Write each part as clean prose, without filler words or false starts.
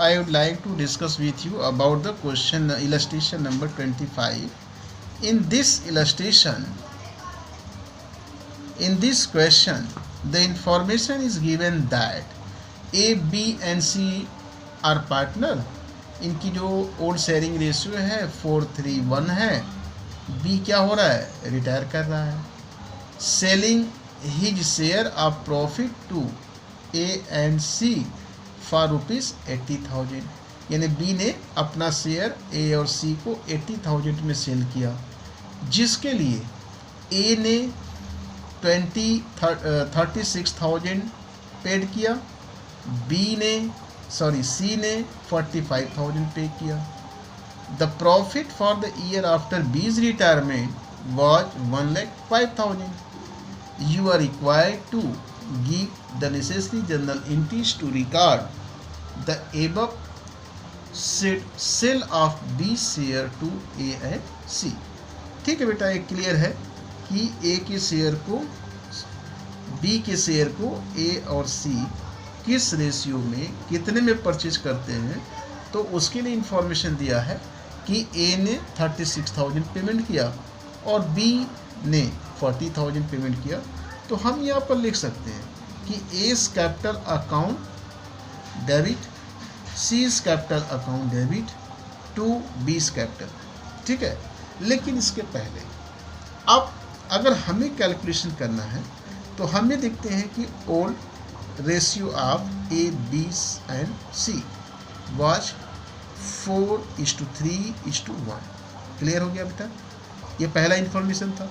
I would like to discuss with you about the question illustration number 25. In this illustration, in this question, the information is given that A, B and C are partner. इनकी जो old sharing ratio है 4:3:1 है. B क्या हो रहा है, retire कर रहा है. Selling his share of profit to A and C for ₹80,000. यानी बी ने अपना शेयर ए और सी को 80,000 में सेल किया, जिसके लिए ए ने 36,000 पेड किया, सी ने 45,000 पे किया. The profit for the year after B's retirement was 1,05,000. You are required to give the necessary journal entries to record the above said sale of B share to A and C. ठीक है बेटा, ये clear है कि A के share को, B के share को A और C किस रेशियो में कितने में परचेज करते हैं. तो उसके लिए इंफॉर्मेशन दिया है कि A ने 36,000 पेमेंट किया और B ने 40,000 पेमेंट किया. तो हम यहाँ पर लिख सकते हैं कि A's capital account debit, C's capital account debit to B's capital. ठीक है, लेकिन इसके पहले अब अगर हमें कैलकुलेशन करना है तो हमें देखते हैं कि old ratio of A, B and C was 4:3:1. Clear हो गया बेटा, ये पहला इंफॉर्मेशन था.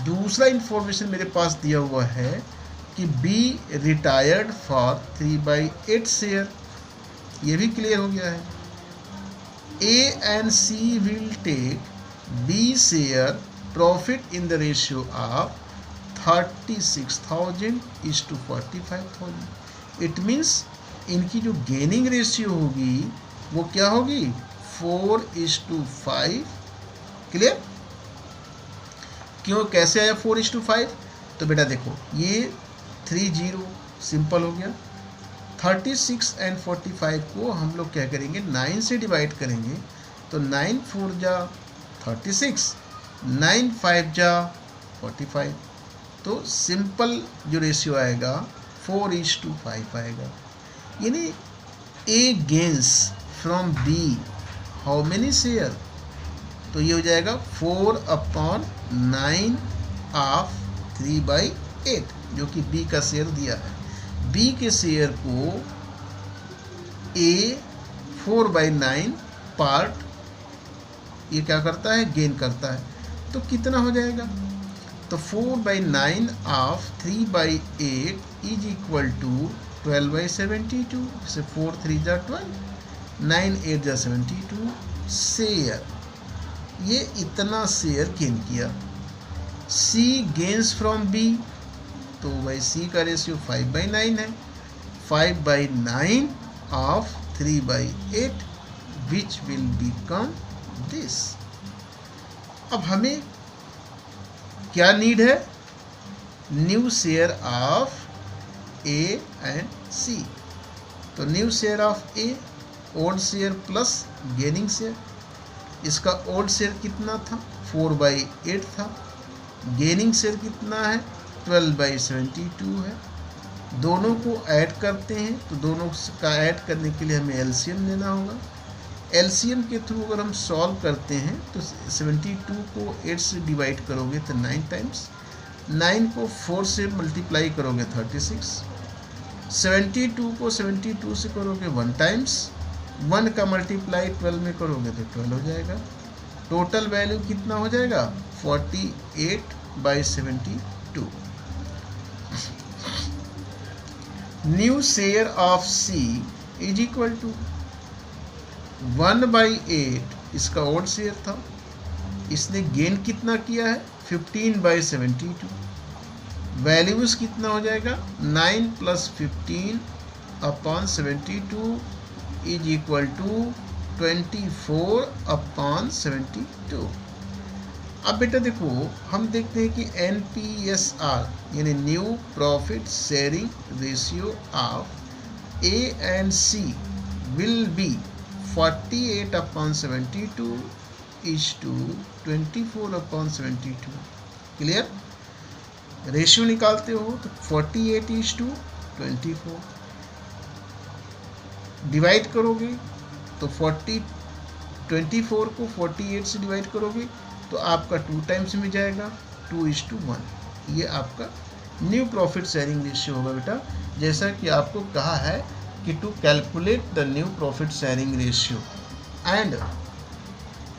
दूसरा इंफॉर्मेशन मेरे पास दिया हुआ है कि B रिटायर्ड फॉर 3/8 शेयर. ये भी क्लियर हो गया है. A and C will take B share profit in the ratio of 36,000:45,000. It means इनकी जो गेनिंग रेशियो होगी वो क्या होगी, 4:5. क्लियर? क्यों, कैसे आया 4:5? तो बेटा देखो, ये 30 सिंपल हो गया. 36 एंड 45 को हम लोग क्या करेंगे, 9 से डिवाइड करेंगे. तो 9 4 जा 36, 9 5 जा 45. तो सिंपल जो रेशियो आएगा 4:5 आएगा. यानी A gains from B how many share, तो ये हो जाएगा 4/9 ऑफ 3/8 जो कि B का शेयर दिया है. B के शेयर को A 4/9 पार्ट ये क्या करता है, गेन करता है. तो कितना हो जाएगा, तो 4/9 ऑफ 3/8 इज इक्वल टू 12/72. से 4 3 जा 12, 9 8 जा 72 शेयर. ये इतना शेयर गेन किया. C गेन्स फ्रॉम B, तो भाई C का रेशियो 5/9 है. 5/9 of 3/8 which will become this. अब हमें क्या नीड है, new share of A and C. तो new share of A old share plus gaining share. इसका ओल्ड शेयर कितना था, 4/8 था. गेनिंग शेयर कितना है, 12/72 है. दोनों को ऐड करते हैं, तो दोनों का ऐड करने के लिए हमें एलसीएम लेना होगा. एलसीएम के थ्रू अगर हम सॉल्व करते हैं तो 72 को 8 से डिवाइड करोगे तो 9 टाइम्स, 9 को 4 से मल्टीप्लाई करोगे 36, 72 को 72 से करोगे 1 टाइम्स, 1 का मल्टीप्लाई 12 में करोगे तो 12 हो जाएगा. टोटल वैल्यू कितना हो जाएगा, 48/72. New share of C is equal to 1/8. इसका ओल्ड शेयर था, इसने गेन कितना किया है, 15/72. वैल्यूज कितना हो जाएगा, 9 + 15/72 इज इक्वल टू 24/72. अब बेटा देखो, हम देखते हैं कि NPSR यानी new profit sharing ratio of A and C will be 48/72 is to 24/72. Clear? Ratio निकालते हो तो 48 is to 24, डिवाइड करोगे तो 24 को 48 से डिवाइड करोगे तो आपका 2 टाइम्स में जाएगा, 2:1. ये आपका न्यू प्रॉफिट शेयरिंग रेशियो होगा बेटा, जैसा कि आपको कहा है कि to calculate the new profit sharing ratio. And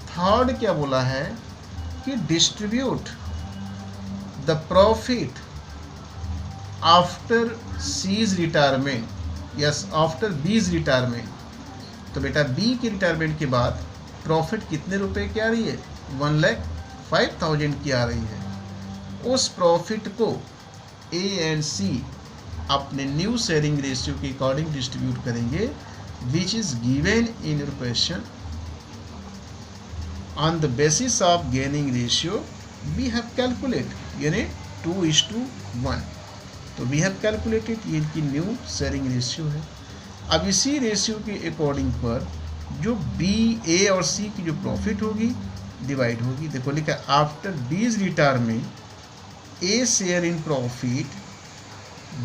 third क्या बोला है कि distribute the profit after C's retirement. Yes, after B's retirement. तो बेटा बी के रिटायरमेंट के बाद प्रॉफिट कितने रुपए की आ रही है? 1,05,000 की आ रही है. उस प्रॉफिट को ए एंड सी अपने न्यू शेयरिंग रेशियो के अकॉर्डिंग डिस्ट्रीब्यूट करेंगे, which is given in your question. On the basis of gaining ratio we have calculate, यानी 2:1. तो वी हैव कैलकुलेटेड, ये इनकी न्यू शेयरिंग रेशियो है. अब इसी रेशियो के अकॉर्डिंग पर जो बी, ए और सी की जो प्रॉफिट होगी डिवाइड होगी. देखो लिखा after B's retirement A share in profit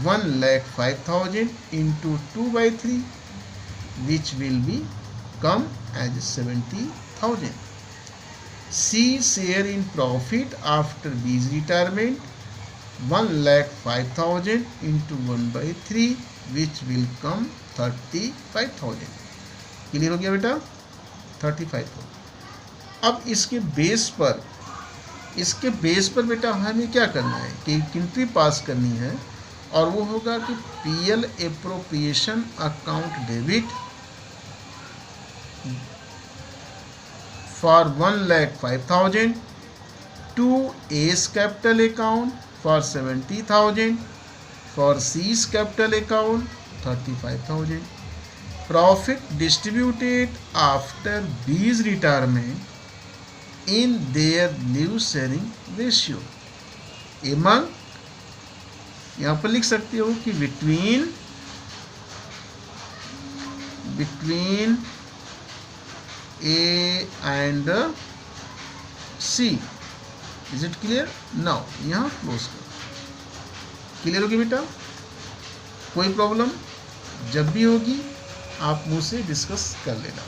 1,05,000 into 2/3 which will be come as 70,000. C share in profit after B's retirement 1,05,000 into 1/3 which will come 35,000. Clear हो गया बेटा? 35,000. अब इसके बेस पर बेटा हमें क्या करना है कि एंट्री पास करनी है, और वो होगा कि PL appropriation account debit for 1,05,000 to A's capital account for 70,000 for C's capital account 35,000. Profit distributed after B's retirement in their new sharing ratio among, यहाँ पर लिख सकते हो कि between A and C. Is it clear? Now यहाँ close करो. Clear होगी बेटा? कोई प्रॉब्लम जब भी होगी आप मुझसे डिस्कस कर लेना.